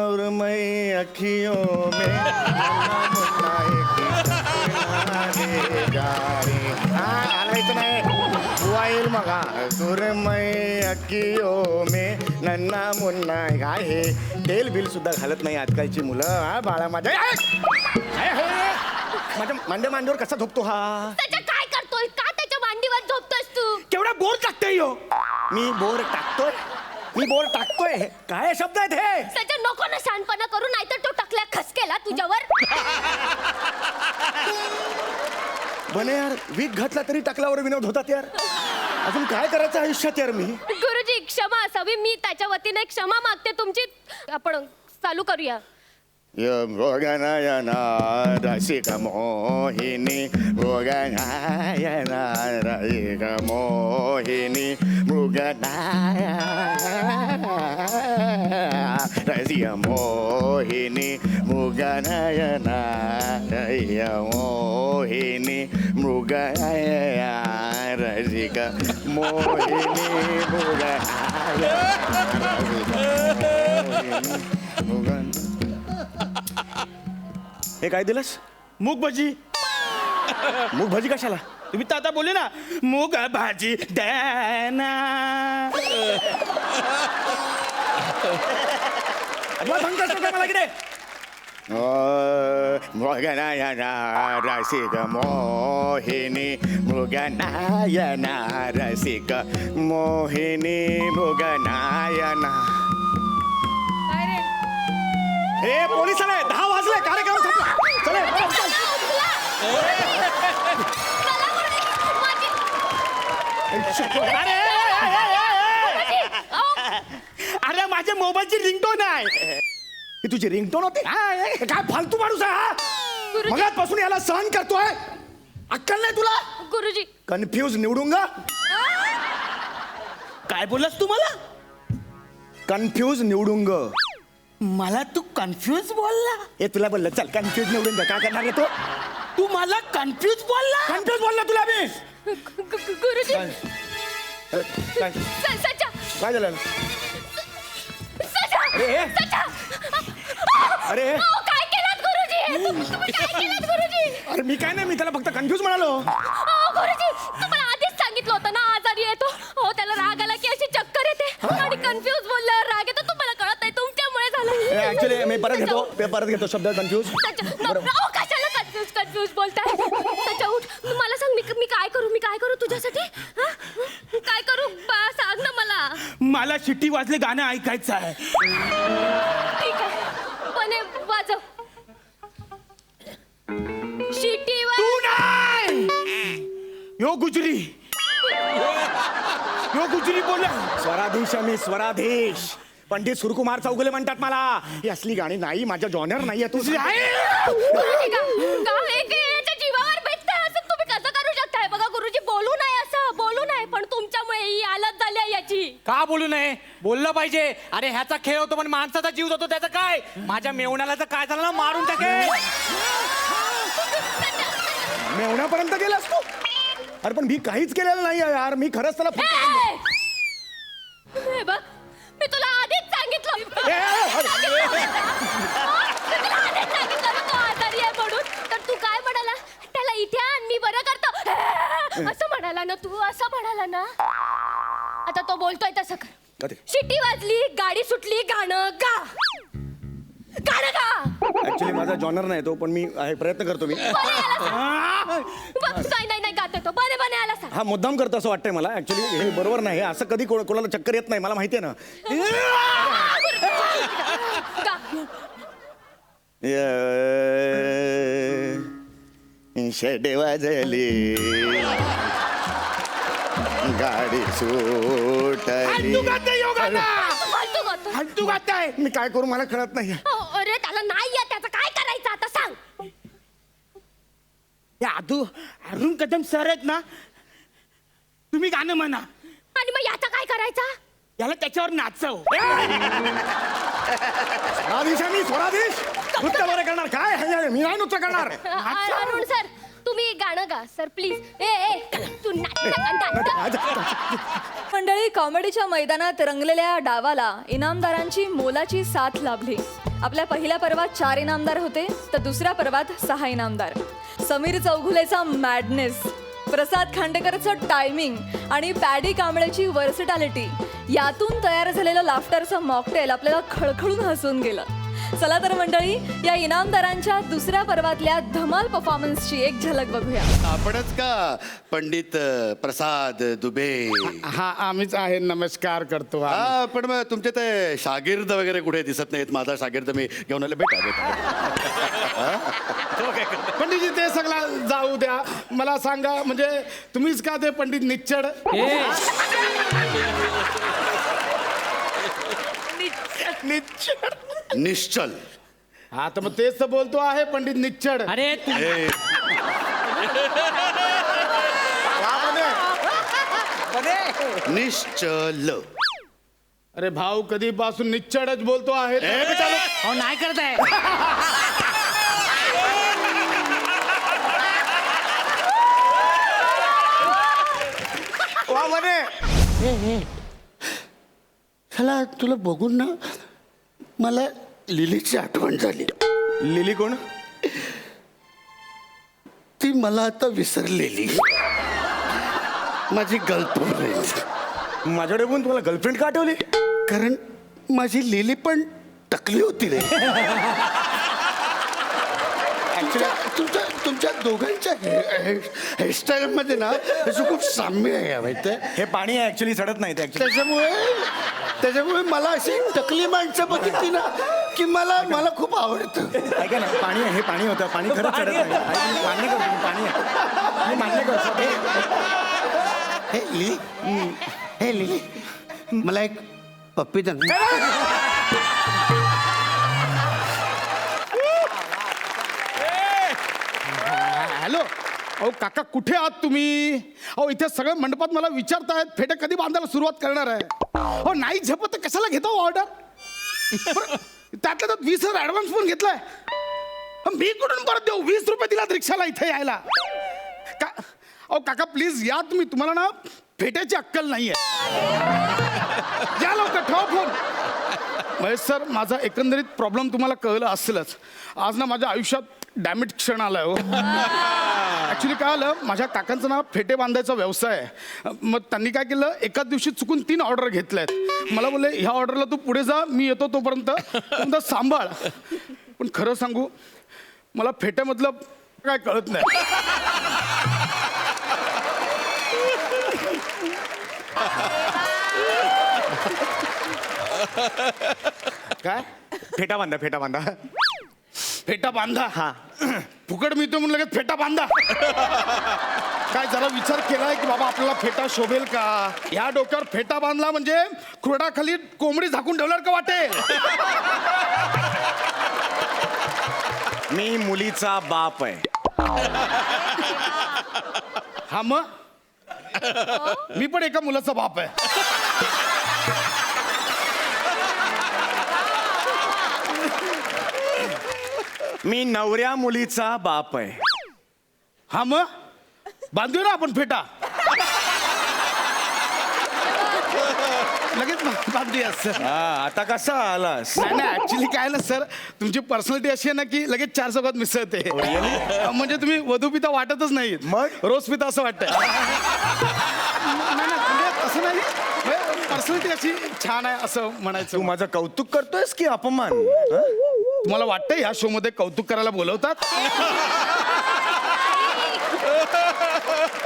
और मैं अखियों में आलायचं नाही येईल मग. सुरमय अखियों में नन्ना मुन्ना. काय हे तेल बिल सुद्धा घालत नाही आजकालची मुलं. हा बाळा माझ्या माझ्या मांडीवर कसा झोपतो हा? सचा काय करतोय? का त्याच्या मांडीवर झोपतोस तू? केवढा बोर टाकतोय ह्यो. मी बोर टाकतोय? मी बोर्ड टाकतोय. काय शब्द आहेत हे? सचिन नको ना शहाणपणा करू, नाहीतर तो टाकल्या खसकेला तुझ्यावर. बने यार, वीक घातला तरी टाकल्यावर विनोद होतात यार. अजून काय करायचं आयुष्यात यार मी? गुरुजी क्षमा असावी, मी त्याच्या वतीने क्षमा मागते तुमची. आपण चालू करूया. मृगनयना रसिक मोहिनी मृगनयना रसिक मोहिनी रसिक मोहिनी मृगनयना रसिक मोहिनी मृगनयना रसिक मोहिनी मृगनयना. हे काय दिलंस? मूग भजी. मूग भाजी कशाला? तुम्ही तर आता बोलले ना मूग भाजी द्याना. अजिबात सांगता येत नाही मला किती. मृगनयना रसिक मोहिनी मृगनयना रसिक मोहिनी मृगनयना. हे पोलीस आले, 10 वाजले, कार्यक्रम संपला. चले, चल. अरे माझ्या मोबाईलची रिंगटोन आहे. ही तुझी रिंगटोन होती? काय फालतू माणूस आहे हा? मगाचपासून याला सहन करतोय. अक्कल नाही तुला? गुरुजी कन्फ्यूज निवडूंगा. काय बोललास तू मला? कन्फ्यूज निवडूंग. मला तू कन्फ्यूज बोलला. हे तुला बोललं, चल कन्फ्यूज निवडून काय करणार आहे तो? तू मला कन्फ्यूज बोलला. कन्फ्यूज बोलला तुला मी. गुरुजी काय सचा काय झालं? सचा अरे हे. सचा. अरे हे. अहो, काय केलं गुरुजी? तुम्ही काय केलं गुरुजी? अरे मी काय नाही, मी त्याला फक्त कन्फ्यूज म्हणालो. अहो, गुरुजी तुम्हाला आधीच सांगितलं होतं ना आजारी येतो. हो त्याला राग आला की अशी चक्कर येते आणि कन्फ्यूज बोलल्यावर राग येतो. तुम्हाला कळत नाही, तुमच्यामुळे झालं. ऍक्च्युली मी परत घेतो शब्द कन्फ्यूज. कशाला कन्फ्यूज बोलताय? त्याच्या उठ, मला सांग, मी काय करू तुझ्यासाठी? हा? काय करू सांग ना मला. मला शिट्टी वाजले गाणं ऐकायचं आहे. ठीक आहे, पण हे वाजव. शिटी तू नाही. यो गुजरी बोला. स्वराधीश मी स्वराधीश. पंडित सुरकुमार चौगुले म्हणतात मला. ही असली गाणी नाही, माझ्या जॉनर नाहीये. तू गुरुजी याच्या जीवावर बेतताय असं तुम्ही कसं करू शकताय? बघा गुरुजी, बोलू नये, पण तुमच्यामुळे ही हालत झाली आहे याची. का बोलू नये? बोललं पाहिजे. अरे ह्याचा खेळ होतो पण माणसाचा जीव जातो, त्याचं काय? माझ्या मेवण्याला जर काय झालं ना, मारून टाकेल. मेवण्यापर्यंत गेलास तू? अरे पण मी काहीच केलेलं नाही यार. मी खरंच त्याला हे बघ, मी तुला आधीच सांगितलं. मी तुला आधीच सांगितलं ना तो आजारी आहे म्हणून. तर तू काय म्हणाला? त्याला इथे आण, मी बरं करतो असं म्हणाला ना तू, असं म्हणाला ना. आता तो बोलतोय तसं कर. कधी? शिटी वाजली, गाडी सुटली, गाणं गा. गाणं गा. ऍक्च्युली माझा जॉनर नाही तो, पण मी प्रयत्न करतो. मी नाही गातो तो. बने आला सांग. हा मुद्दाम करतो असं वाटतंय मला. ऍक्च्युली हे बरोबर नाही. असं कधी कोणाला चक्कर येत नाही, मला माहितीये ना. शेडे वाजली, गाडी सुटली. फालतू गाताय. मी काय करू मला कळत नाही. अरे त्याला नाही येत, त्याचं काय करायचं आता सांग. अरुण कदम सर आहेत ना, तुम्ही गाणं म्हणा आणि मग याचा काय करायचा? याला त्याच्यावर नाचव. मी स्वराधीश नृत्य बरं करणार. काय मी नाही नृत्य करणार. अरुण सर तुम्ही गाणं गा सर प्लीज. ए तू मंडळी, कॉमेडीच्या मैदानात रंगलेल्या डावाला इनामदारांची मोलाची साथ लाभली. आपल्या पहिल्या पर्वात 4 इनामदार होते, तर दुसऱ्या पर्वात 6 इनामदार. समीर चौघुलेचा मॅडनेस, प्रसाद खांडेकरचं टायमिंग आणि पॅडी कांबळेची वर्सिटॅलिटी, यातून तयार झालेलं लाफ्टरचं मॉकटेल आपल्याला खळखळून हसून गेलं. चला तर मंडळी, या इनामदारांच्या दुसऱ्या पर्वातल्या धमाल परफॉर्मन्सची एक झलक बघूया. आपणच का पंडित प्रसाद दुबे? हा आम्हीच आहे. नमस्कार करतो. हा, पण मग तुमचे ते शागिर्द वगैरे कुठे दिसत नाहीत. माझा शागिर्द मी घेऊन आले. भेटा भेटा. पंडितजी ते सगळं जाऊ द्या. मला सांगा, म्हणजे तुम्हीच का ते पंडित निच्चड? निश्चल. हा, तर मग तेच तर बोलतो आहे, पंडित निच्चड. अरे तू ए, निश्चल. अरे भाऊ, कधीपासून निच्चडच बोलतो आहे. अहो, नाही करताय. वा म्हणे. चला, तुला बघून ना मला लिलीची आठवण झाली. लिली कोण? ती मला आता विसरलेली माझी गर्लफ्रेंड. माझ्याकडे पण तुम्हाला गर्लफ्रेंड का आठवली? कारण माझी लिली पण टकली होती रे. तुमच्या दोघांच्या हेअरस्टाईल मध्ये ना असं खूप साम्य आहे माहिती आहे. हे पाणी आहे ऍक्च्युली, सडत नाही ते ऍक्च्युली. त्याच्यामुळे मला अशी टकली माणसं बघितली ना की मला खूप आवडतं. ऐका ना, पाणी आहे, हे पाणी होतं. पाणी खरंच सडत नाही. मी मान्य करतो, मी पाणी आहे. मी मान्य करतो. हे लिली, मला एक पप्पी दे ना. हॅलो, अहो काका, कुठे आहात तुम्ही? अहो, इथे सगळे मंडपात मला विचारतायत फेटे कधी बांधायला सुरुवात करणार आहे. हो, नाही झेपत तर कशाला घेतो ऑर्डर? त्यातल्या त्यात 20,000 ऍडव्हान्स पण घेतलाय. मी कुठून परत देऊ? 20 रुपये दिलात रिक्षाला इथे यायला. का अहो काका, प्लीज या तुम्ही. तुम्हाला ना फेट्याची अक्कल नाहीये. या लवकर, ठेवा फोन. महेश सर, माझा एकंदरीत प्रॉब्लेम तुम्हाला कळलं असेलच. आज ना माझ्या आयुष्यात डॅमेज क्षण आलाय हो. ऍक्च्युली काय आलं, माझ्या काकांचं ना फेटे बांधायचा व्यवसाय आहे. मग त्यांनी काय केलं, एकाच दिवशी चुकून 3 ऑर्डर घेतल्यात. मला बोलले, ह्या ऑर्डरला तू पुढे जा, मी येतो तोपर्यंत तुमचं सांभाळ. पण खरं सांगू, मला फेट्यामधलं काय कळत नाही. काय? फेटा बांधा, फेटा बांधा. फेटा बांधा? हा. फुकट मिळतो म्हणून लगेच फेटा बांधा? काय जरा विचार केलाय की बाबा आपल्याला फेटा शोभेल का? ह्या डोक्यावर फेटा बांधला म्हणजे खुरडाखाली कोंबडी झाकून ठेवल्यावर का वाटेल? मी मुलीचा बाप आहे. हा, मग मी पण एका मुलाचा बाप आहे. मी नवऱ्या मुलीचा बाप आहे. हा, मग बांधूया ना आपण फेटा. लगेच बांधूया सर. आता कसा आलास? नाही नाही, ऍक्च्युली काय ना सर, तुमची पर्सनॅलिटी अशी आहे ना की लगेच 4 चौकात मिसळते. म्हणजे तुम्ही वधू पिता वाटतच नाही, मग? रोज पिता असं वाटतं. नाही नाही, म्हणजे तसं नाही, पर्सनॅलिटी अशी छान आहे असं म्हणायचं. तू माझं कौतुक करतोयस की अपमान? तुम्हाला वाटतं ह्या शो मध्ये कौतुक करायला बोलवतात?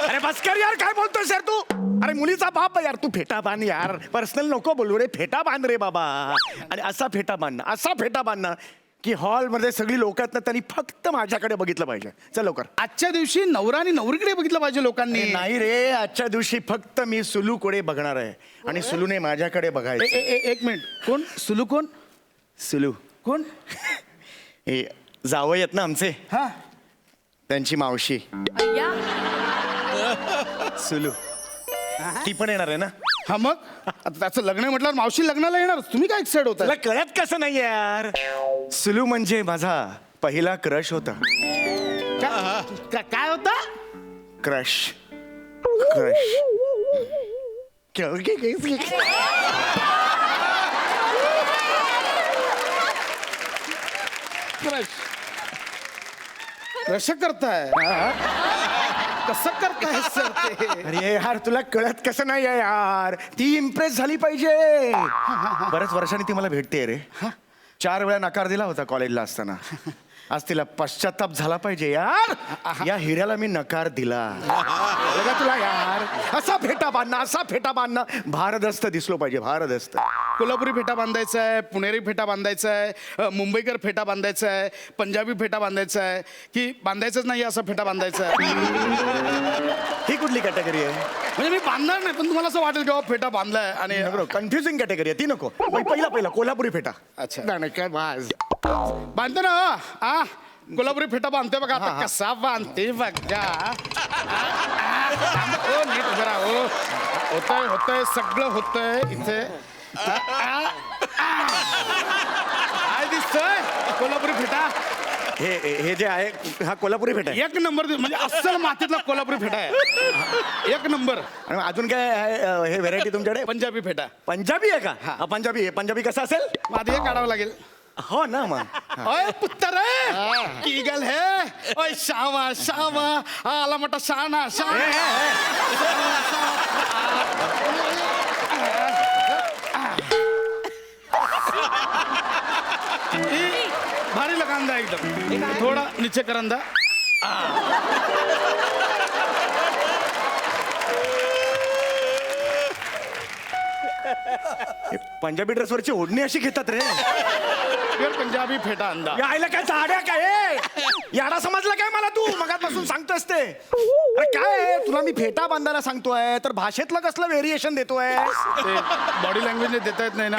अरे बस कर यार, काय बोलतोय सर तू? अरे मुलीचा बाप आहे यार, तू फेटा बांध यार. पर्सनल नको बोलू रे, फेटा बांध रे बाबा. आणि असा फेटा बांध, असा फेटा बांधणार की हॉलमध्ये सगळी लोक आहेत ना, त्यांनी फक्त माझ्याकडे बघितलं पाहिजे. चल लवकर. आजच्या दिवशी नवरा आणि नवरीकडे बघितलं पाहिजे लोकांनी. नाही रे, आजच्या दिवशी फक्त मी सुलूकडे बघणार आहे आणि सुलूने माझ्याकडे बघायचं. एक मिनिट, कोण सुलू? कोण सुलू? कोण? हे जावई आहेत ना आमचे, हा, त्यांची मावशी अय्या. सुलू. ती पण येणार आहे ना? हा, मग आता त्याचं लग्न आहे म्हटल्यावर मावशी लग्नाला येणार. तुम्ही काय एक्साइड होता? तुला कळत कसं नाही यार? सुलू म्हणजे माझा पहिला क्रश होता. काय होता? क्रश. क्रश. कसं करताय? कसं करताय सर ते? अरे यार, तुला कळत कसं नाही आहे यार? ती इम्प्रेस झाली पाहिजे. बऱ्याच वर्षांनी ती मला भेटते रे. 4 वेळा नकार दिला होता कॉलेजला असताना. आज तिला पश्चाताप झाला पाहिजे यार. या हिऱ्याला मी नकार दिला. कळलं का तुला यार? असा फेटा बांधणं भारदस्त दिसलो पाहिजे, भारदस्त. कोल्हापुरी फेटा बांधायचा आहे, पुणेरी फेटा बांधायचा आहे, मुंबईकर फेटा बांधायचा आहे, पंजाबी फेटा बांधायचा आहे, की बांधायचंच नाही असा फेटा बांधायचा आहे? ही कुठली कॅटेगरी आहे? म्हणजे मी बांधणार नाही, पण तुम्हाला असं वाटेल की बाबा फेटा बांधलाय आणि कन्फ्युजिंग कॅटेगरी आहे ती नको. पहिला कोल्हापुरी फेटा. अच्छा. नाही काय बाज. बांधतो ना आ कोल्हापुरी फेटा बांधतोय बघा आता कसा बांधते बघा. हो नीट उभं राहा. हो होतंय सगळं होतंय इथे. काय दिसतंय कोल्हापुरी फेटा? हे जे आहे हा कोल्हापुरी फेटा आहे. एक नंबर म्हणजे अस्सल मातीतला कोल्हापुरी फेटा आहे. एक नंबर. आणि अजून काय आहे हे व्हेरायटी तुमच्याकडे? पंजाबी फेटा. पंजाबी आहे का? हा पंजाबी आहे. पंजाबी कसा असेल? आधी हे काढावं लागेल. हो ना मग. ओय पुत्र ईगल है. ओय शावा शावा आला मोठा शाना भारी लगा अंदा एकदम. थोडा नीचे कर अंदा. पंजाबी ड्रेसवरची ओढणी अशी घेतात रे. पंजाबी फेटा अंदा. या आईला काय चाड्या काय याडा समजला काय मला? तू मगापासून सांगतोस ते. अरे काय आहे? तुला मी फेटा बांधायला सांगतोय तर भाषेतलं कसलं व्हेरिएशन देतोय? बॉडी लँग्वेज देता येत नाही ना.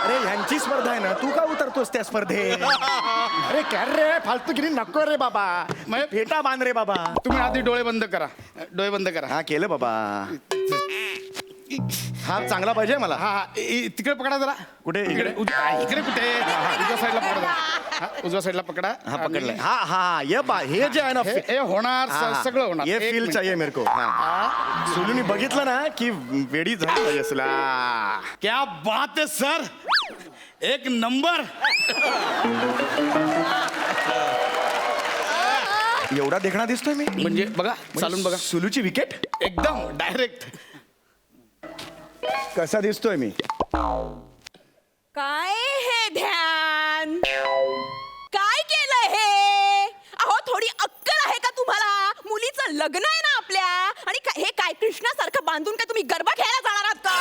अरे ह्यांची स्पर्धा आहे ना, तू का उतरतोस त्या स्पर्धेत? अरे काय रे फालतूगिरी नको रे बाबा. फेटा बांध रे बाबा. तुम्ही आधी डोळे बंद करा. डोळे बंद करा. हा केलं बाबा. हा चांगला पाहिजे मला. हा तिकडे पकडा जरा. कुठे? इकडे इकडे कुठे? उजव्या साईडला पकडा जरा. उजव्या साईडला पकडा. हा पकडलाय. हा हा ये बा हे जे आहे ना हे होणार सगळं होणार. ये एक फील मिनिट. चाहिए मेरे को. सुलूनी बघितलं ना की वेडी झाली पाहिजे सुला. क्या बात है सर. एक नंबर. एवढा देखणा दिसतोय मी. म्हणजे बघा चालून बघा. सुलूची विकेट एकदम डायरेक्ट. कसा दिसतोय मी? काय हे ध्यान? काय केलंय हे? अहो थोडी अक्कल आहे का तुम्हाला? मुलीचं लग्न आहे ना आपल्या. आणि हे काय कृष्णासारखं बांधून काय तुम्ही गरबा खेळायला जाणार आहात का?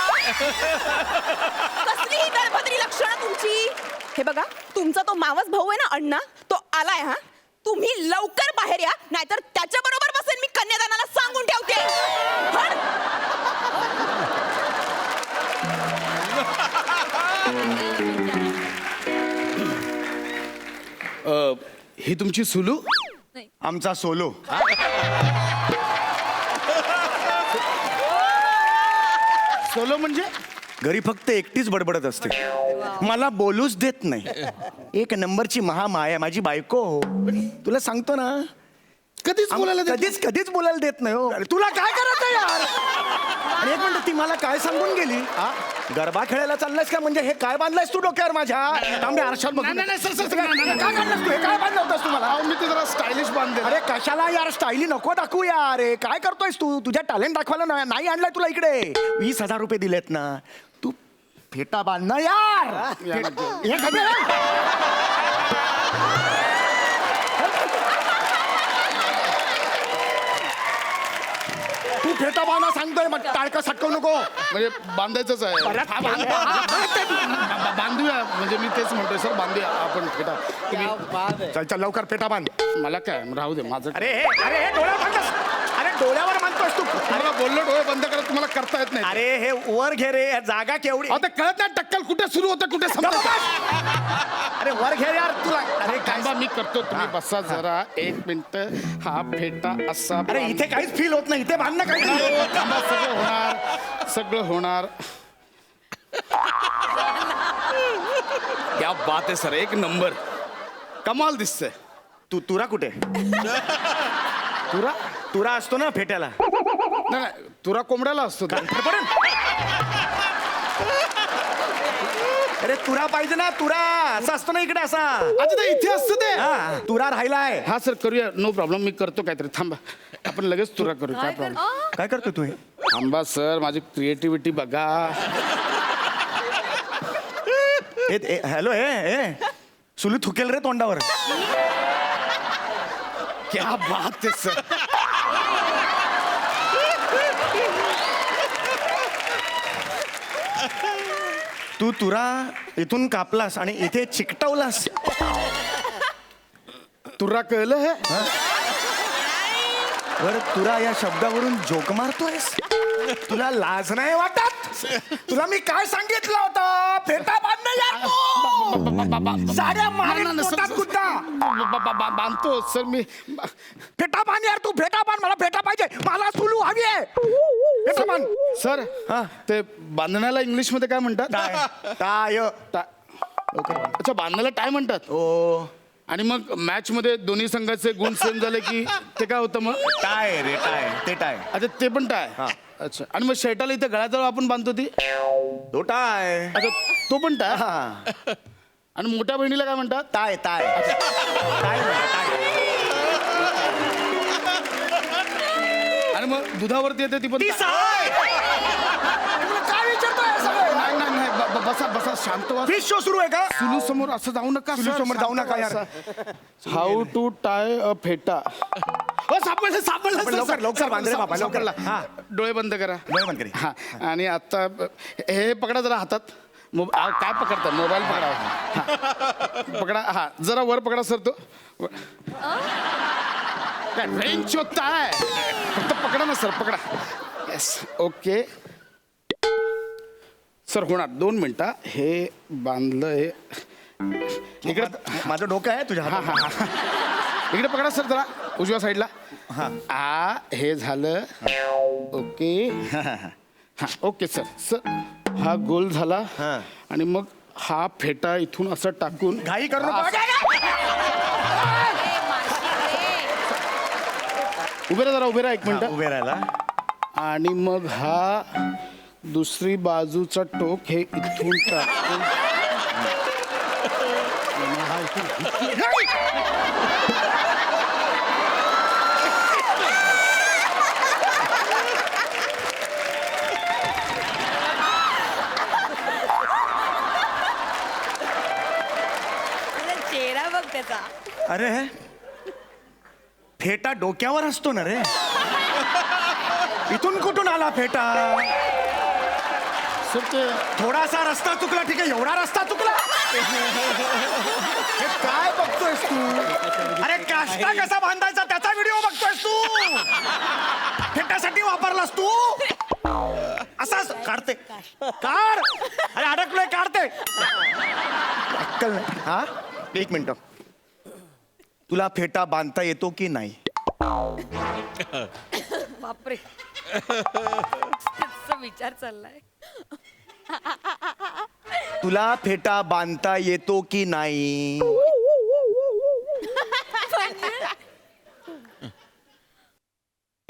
कसली ही गणपती लक्षणं तुमची? हे बघा तुमचा तो मावस भाऊ आहे ना अण्णा, तो आलाय. हा तुम्ही लवकर बाहेर या, नाहीतर त्याच्या बरोबर बसेल मी कन्यादानाला सांगून ठेवते. ही तुमची सुलू. आमचा सोलो. सोलो म्हणजे घरी फक्त एकटीच बडबडत असते, मला बोलूच देत नाही. एक नंबरची महामाया माझी बायको. तुला सांगतो ना कधीच बोलायला देत नाही. कधीच बोलायला देत नाही. हो तुला काय करायचं यार? आणि एक मिनिट ती मला काय सांगून गेली? गरबा खेळायला चाललायस का? म्हणजे हे काय बांधलायस तू डोक्यावर माझ्या? तांबे आरशात बघून. नाही, नाही, सर, सर, काय काढलंस तू? हे काय बांधलं होतंस तू मला? मी ते जरा स्टायलिश बांधले. अरे कशाला यार स्टाईली नको दाखवू यार. हे काय करतोयस तू? तुझ्या टॅलेंट दाखवायला नाही आणलाय तुला इकडे. 20,000 रुपये दिलेत ना, तू फेटा बांध ना यार. हे तू फेटा बांधा सांगतोय, मग टाळकं सटकवू नको. म्हणजे बांधायचंच आहे. बांधूया म्हणजे मी तेच म्हणतोय सर. बांधूया आपण फेटा. चल चल लवकर फेटा बांध. मला काय राहू दे माझं. अरे हे डोळ्यावर बांधतोस. अरे डोळ्यावर बांधतोस तू. मला बोललो डोळे बंद करा, तुम्हाला करता येत नाही. अरे हे वर घे रे. जागा केवढी. आता कळत नाही टक्कल कुठे सुरू होतं कुठे संपतं. अरे वर घे यार तुला. अरे काय थांबा मी करतो, तुम्ही बसा जरा 1 मिनिट. हा फेटा असा. अरे इथे काहीच फील होत नाही. इथे बांधणं काय. थांबा, सगळं होणार. सगळं होणार. क्या बात आहे सर. एक नंबर. कमाल दिसतंय. तुरा कुठे? तुरा असतो ना फेट्याला. नाही तुरा कोंबड्याला असतो. अरे तुरा पाहिजे ना. तुरा असा असतो ना इकडे असा. अच्छा ते इथे असतं ते. हा तुरा राहिलाय. हा सर करूया. No problem. मी करतो काहीतरी. थांबा आपण लगेच तुरा करू. काय प्रॉब्लेम? काय करतो तू हे? थांबा सर माझी क्रिएटिव्हिटी बघा. हॅलो ए सुलू थुकेल रे तोंडावर. क्या बात आहे सर. तू तुरा इथून कापलास आणि इथे चिकटवलास. तुला कळलं हे? बरं तुरा या शब्दावरून जोक मारतोयस. तुला लाज नाही वाटत? तुला मी काय सांगितलं होतं? फेटा बांधणं यार तू. साड्या मारीन पोटात कुठं. बांधतो सर मी. फेटा बांध यार तू. फेटा बांध. मला फेटा पाहिजे. मला सुलू हवी आहे. फेटा बांध. सर हा. ते बांधण्याला इंग्लिश मध्ये काय म्हणतात? टाय अच्छा, बांधण्याला टाय म्हणतात. ओ आणि मग मॅच मध्ये दोन्ही संघाचे गुण सेम झाले की ते काय होतं मग? टाय रे टाय. ते टाय. अच्छा, ते पण टाय. हा. अच्छा, आणि मग शर्टाला इथे गळ्याजवळ आपण बांधतो ती? तो टाय. अच्छा, तो पण टाय. हा. आणि मोठ्या बहिणीला काय म्हणतात? Tie tie. टाय म्हणा, टाय. आणि मग दुधावरती येते ती पण ती टाय. साय. तुला काय विचारतोय हे सगळं? नाही नाही नाही, बसा बसा, शांत व्हा. फिश शो सुरू आहे का? सुलू समोर असं जाऊ नका. सुलू समोर जाऊ नका यार. हाऊ टू टाय अ फेटा. सापडलं सापडलं पण लवकर, लवकर बांध रे बाबा, लवकर. हा. डोळे बंद करा. डोळे बंद करी. हा. आणि आता हे पकडा जरा हातात. काय पकडता? मोबाईल पकडा. हा. पकडा. हा, जरा वर पकडा सर. तो काय रेंज शोधता आहे? फक्त पकडा ना सर, पकडा. Yes, okay sir. होणार 2 मिनिटं. हे बांधलं. हे इकडे माझं डोकं आहे तुझ्या हा हातात. हा हा. इकडे पकडा सर जरा, उजव्या साईडला. हा, हे झालं. ओके. हा, ओके सर. सर हा गोल झाला. आणि मग हा फेटा इथून असं टाकून. घाई करू नको. उभे राहा जरा, उभे राहा 1 मिनिट. उभे राहिला. आणि मग हा दुसरी बाजूचा टोक हे इथून टाकून. चेहरा बघ त्याचा. अरे फेटा डोक्यावर असतो ना रे. इथून कुठून आला फेटा? सर ते थोडासा रस्ता चुकला. ठीक आहे, एवढा रस्ता चुकला. हे काय बघतोयस तू? अरे काष्टा कसा बांधायचा त्याचा व्हिडिओ बघतोयस तू? फेटासाठी वापरलास तू? असाच काढते. काढ. अरे अडकलोय, काढते. अक्कल नाही. हा, 1 मिनिट. तुला फेटा बांधता येतो की नाही? बापरे. त्याचा विचार चाललाय. तुला फेटा बांधता येतो की नाही?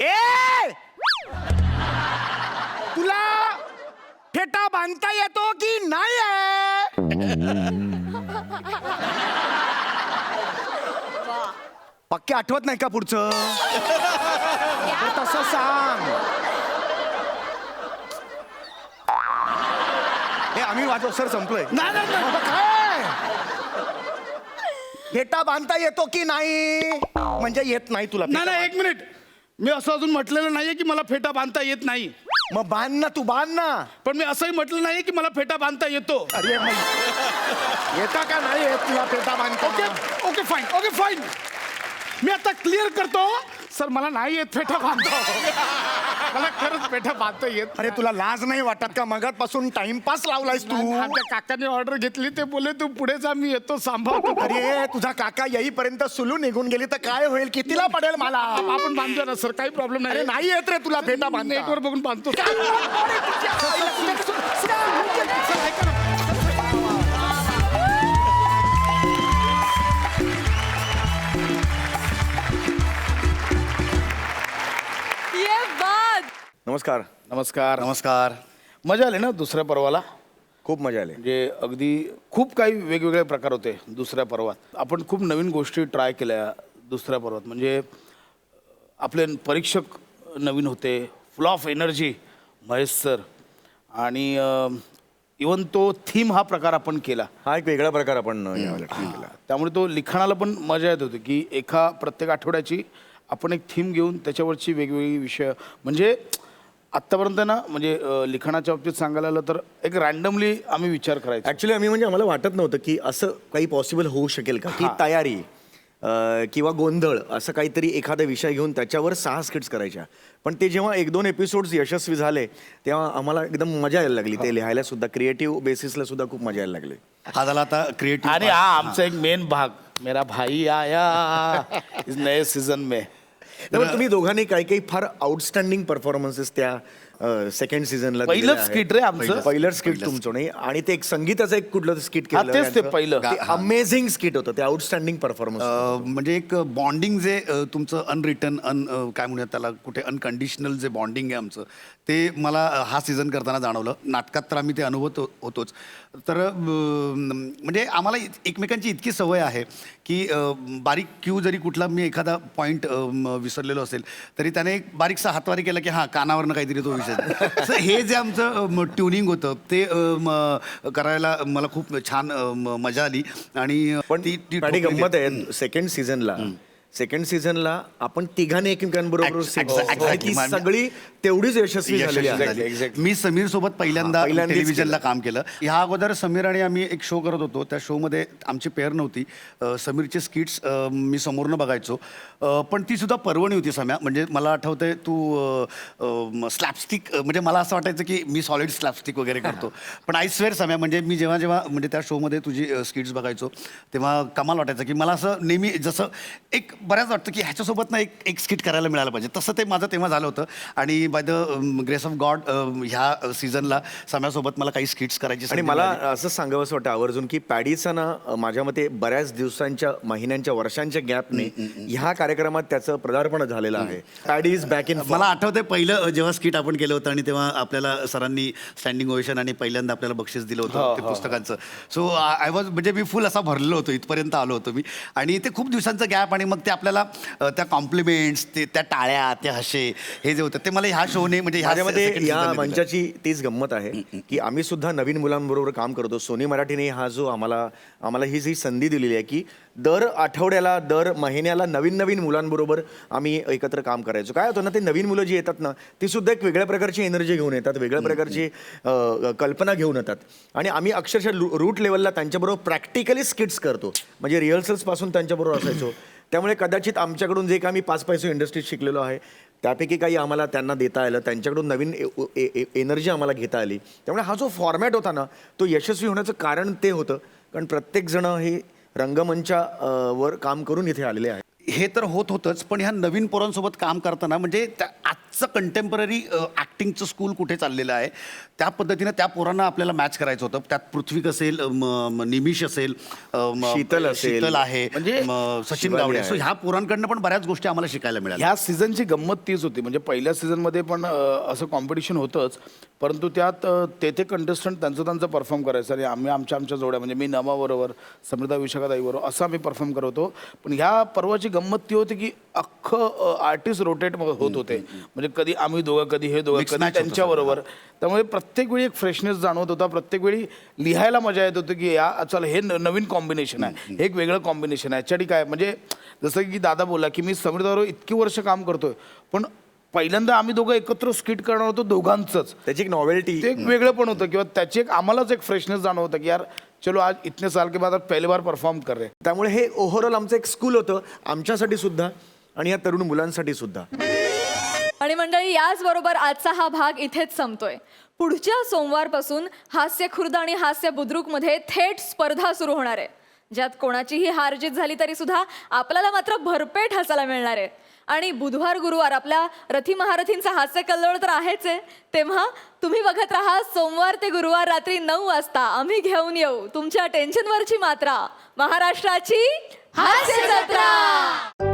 ए! तुला फेटा बांधता येतो की नाही? पक्के आठवत नाही का पुढचं? तसं सांग. हे आम्ही वाजव सर, संपलोय. नाही नाही नाही. बाबा, काय फेटा बांधता येतो की नाही? म्हणजे येत नाही तुला नाही फेटा नाही, 1 मिनिट. मी असं अजून म्हटलेलं नाहीये की मला फेटा बांधता येत नाही. मग बांध ना, तू बांध ना. पण मी असंही म्हटलं नाही की मला फेटा बांधता येतो. अरे येता का नाही येत तुला फेटा बांधता? Okay okay fine, okay fine. मी आता क्लिअर करतो सर, मला नाही येत फेटा बांधतो. मला खरंच पेठा बांधता येत. अरे तुला लाज नाही वाटत का? मगातपासून टाइमपास लावलायस तू. आमच्या काकाने ऑर्डर घेतली, ते बोले तू पुढे जा, मी येतो सांभाळतो. अरे तुझा काका येईपर्यंत सुलू निघून गेली तर काय होईल? कितीला पडेल मला? आपण बांधतो ना सर, काही प्रॉब्लेम अरे नाही. नाही येत रे तुला फेटा बांधता. नेटवर बघून बांधतो. ये बात. नमस्कार. नमस्कार. नमस्कार. मजा आली ना दुसऱ्या पर्वाला? खूप मजा आली. म्हणजे अगदी खूप काही वेगवेगळे प्रकार होते दुसऱ्या पर्वात. आपण खूप नवीन गोष्टी ट्राय केल्या दुसऱ्या पर्वात. म्हणजे आपले परीक्षक नवीन होते, फुल ऑफ एनर्जी महेश सर. आणि इवन तो थीम हा प्रकार आपण केला. हा एक वेगळा प्रकार आपण यावेळेला try केला. त्यामुळे तो लिखाणाला पण मजा येत होती की प्रत्येक आठवड्याची आपण एक थीम घेऊन त्याच्यावरची वेगवेगळी विषय म्हणजे आत्तापर्यंत ना म्हणजे लिखाणाच्या बाबतीत सांगायला आलं तर एक रॅन्डमली आम्ही विचार करायचो. ऍक्च्युली आम्ही म्हणजे आम्हाला वाटत नव्हतं की असं काही पॉसिबल होऊ शकेल का की तयारी किंवा गोंधळ असं काहीतरी एखादा विषय घेऊन त्याच्यावर 6 स्किट्स करायच्या. पण ते जेव्हा 1-2 एपिसोड्स यशस्वी झाले तेव्हा आम्हाला एकदम मजा यायला लागली. ते लिहायला सुद्धा क्रिएटिव्ह बेसिसला सुद्धा खूप मजा यायला लागली. हा झाला आता क्रिएटिव्ह. आणि हा आमचा एक मेन भाग मेरा भाई आया इस नए सीझन में. त्यामुळे तुम्ही दोघांनी काही काही फार आउटस्टँडिंग परफॉर्मन्सेस त्या सेकंड सीझनला पहिलंच skit रे आमचं. पहिलं स्किट तुमचं नाही आणि ते एक संगीताचं एक कुठलं स्किट हा, केलं तेच ते पहिलं. अमेझिंग स्किट होतं ते आउटस्टँडिंग परफॉर्मन्स. म्हणजे एक बॉन्डिंग जे तुमचं अनरिटन काय म्हणूयात त्याला कुठे अनकंडिशनल जे बॉन्डिंग आहे आमचं ते मला हा सीझन करताना जाणवलं. नाटकात तर आम्ही ते अनुभवत होतोच. तर म्हणजे आम्हाला एकमेकांची इतकी सवय आहे की बारीक क्यू जरी कुठला मी एखादा पॉईंट विसरलेलो असेल तरी त्याने एक बारीकसा हातवारी केला की हां कानावरनं काहीतरी तो विषय. So हे जे आमचं ट्युनिंग होतं ते करायला मला खूप छान मजा आली. आणि पण ती ती गंमत आहे सेकंड सीझनला आपण तिघांनी एकमेकांबरोबर आणि ती सगळी तेवढीच यशस्वी झालेली आहे. मी समीर सोबत पहिल्यांदा पहिल्यांदाच टेलिव्हिजनला केलं. काम केलं. ह्या अगोदर समीर आणि आम्ही एक शो करत होतो. त्या शोमध्ये आमची पेअर नव्हती. समीरचे स्किट्स मी समोरनं बघायचो पण ती सुद्धा पर्वणी होती सम्या. म्हणजे मला आठवतंय तू स्लॅपस्टिक म्हणजे मला असं वाटायचं की मी सॉलिड स्लॅपस्टिक वगैरे करतो. पण आय स्वेअर सम्या म्हणजे मी जेव्हा जेव्हा म्हणजे त्या शोमध्ये तुझी स्किट्स बघायचो तेव्हा कमाल वाटायचं की मला असं नेहमी जसं एक बऱ्याच वाटतं की ह्याच्यासोबत ना एक स्किट करायला मिळालं पाहिजे. तसं ते माझं तेव्हा झालं होतं. आणि by the grace of God ह्या सीझनला सम्यासोबत मला काही स्किट्स करायची आणि मला असं सांगावंसं वाटतं आवर्जून की पॅडीचा ना माझ्या मते बऱ्याच दिवसांच्या महिन्यांच्या वर्षांच्या गॅपने ह्या कार्यक्रमात त्याचं पदार्पण झालेलं आहे. Paddy is back in. मला आठवतंय पहिलं जेव्हा स्किट आपण केलं होतं आणि तेव्हा आपल्याला सरांनी स्टँडिंग ओवेशन आणि पहिल्यांदा आपल्याला बक्षीस दिलं होतं ते पुस्तकांचं. सो आय वॉज म्हणजे मी फुल असा भरलेलो होतो इथपर्यंत आलो होतो मी. आणि ते खूप दिवसांचं गॅप आणि मग ते आपल्याला त्या कॉम्प्लिमेंट्स ते त्या टाळ्या ते हसे हे जे होतं ते मला ह्या शोने म्हणजे ह्याच्यामध्ये या मंचाची तीच गंमत आहे की आम्ही सुद्धा नवीन मुलांबरोबर काम करतो. सोनी मराठीने हा जो आम्हाला ही जी संधी दिलेली आहे की दर आठवड्याला दर महिन्याला नवीन मुलांबरोबर आम्ही एकत्र काम करायचो. काय होतं ना ते नवीन मुलं जी येतात ना ती सुद्धा एक वेगळ्या प्रकारची एनर्जी घेऊन येतात, वेगळ्या प्रकारची कल्पना घेऊन येतात. आणि आम्ही अक्षरशः रूट लेवलला त्यांच्याबरोबर प्रॅक्टिकली स्किट्स करतो. म्हणजे रिहर्सल्सपासून त्यांच्याबरोबर असायचो. त्यामुळे कदाचित आमच्याकडून जे काही आम्ही 5 पैसे इंडस्ट्रीत शिकलेलो आहे त्यापैकी काही आम्हाला त्यांना देता आलं. त्यांच्याकडून नवीन एनर्जी आम्हाला घेता आली. त्यामुळे हा जो फॉर्मॅट होता ना तो यशस्वी होण्याचं कारण ते होतं कारण प्रत्येकजण हे रंगमंचावर काम करून इथे आलेले आहे. हे तर होतंच पण ह्या नवीन पोरांसोबत काम करताना म्हणजे आजचं कंटेम्पररी ॲक्टिंगचं स्कूल कुठे चाललेलं आहे त्या पद्धतीनं त्या पोरांना आपल्याला मॅच करायचं होतं. त्यात पृथ्वीक असेल, निमिष असेल, शीतल आहे, म्हणजे सचिन गावडे. सो ह्या पोरांकडनं पण बऱ्याच गोष्टी आम्हाला शिकायला मिळाल्या. ह्या सीझनची गंमत तीच होती. म्हणजे पहिल्या सीझनमध्ये पण असं कॉम्पिटिशन होतंच परंतु त्यात ते कंटेस्टंट त्यांचं परफॉर्म करायचं आणि आम्ही आमच्या जोड्या म्हणजे मी नमाबरोबर, समृद्धा विशाखाताईबरोबर असं आम्ही परफॉर्म करत होतो. पण ह्या पर्वाची गंमत ती होती की अख्खं आर्टिस्ट रोटेट होत होते. म्हणजे कधी आम्ही दोघं, कधी हे दोघं, कधी त्यांच्याबरोबर. त्यामुळे प्रत्येक वेळी एक फ्रेशनेस जाणवत होता. प्रत्येक वेळी लिहायला मजा येत होती की चला हे नवीन कॉम्बिनेशन आहे, हे एक वेगळं कॉम्बिनेशन आहे. याच्यासाठी काय म्हणजे जसं की दादा बोलला की मी समृद्धाबरोबर इतकी वर्ष काम करतोय पण पहिल्यांदा आम्ही दोघं एकत्र स्किट करणार होतो दोघांचंच. त्याची एक नॉवेल्टी, ते एक वेगळं पण होतं किंवा त्याची एक आम्हालाच एक फ्रेशनेस जाणवत होतं की यार चलो आज इतने साल के बाद पहली बार परफॉर्म कर रहे. त्यामुळे हे ओव्हरऑल आमचं एक स्कूल होतं आमच्यासाठी सुद्धा आणि या तरुण मुलांसाठी सुद्धा. आणि मंडळी याचबरोबर आजचा हा भाग इथेच संपतोय. पुढच्या सोमवारपासून हास्य खुर्द आणि हास्य बुद्रुकमध्ये थेट स्पर्धा सुरू होणार आहे ज्यात कोणाचीही हारजीत झाली तरी सुद्धा आपल्याला मात्र भरपेट हसायला मिळणार आहे. आणि बुधवार गुरुवार आपल्या रथी महारथींचा हास्य कल्लोळ तर आहेच आहे. तेव्हा तुम्ही बघत राहा सोमवार ते गुरुवार रात्री 9 वाजता आम्ही घेऊन येऊ तुमच्या टेन्शनवरची मात्रा, महाराष्ट्राची हास्य जत्रा.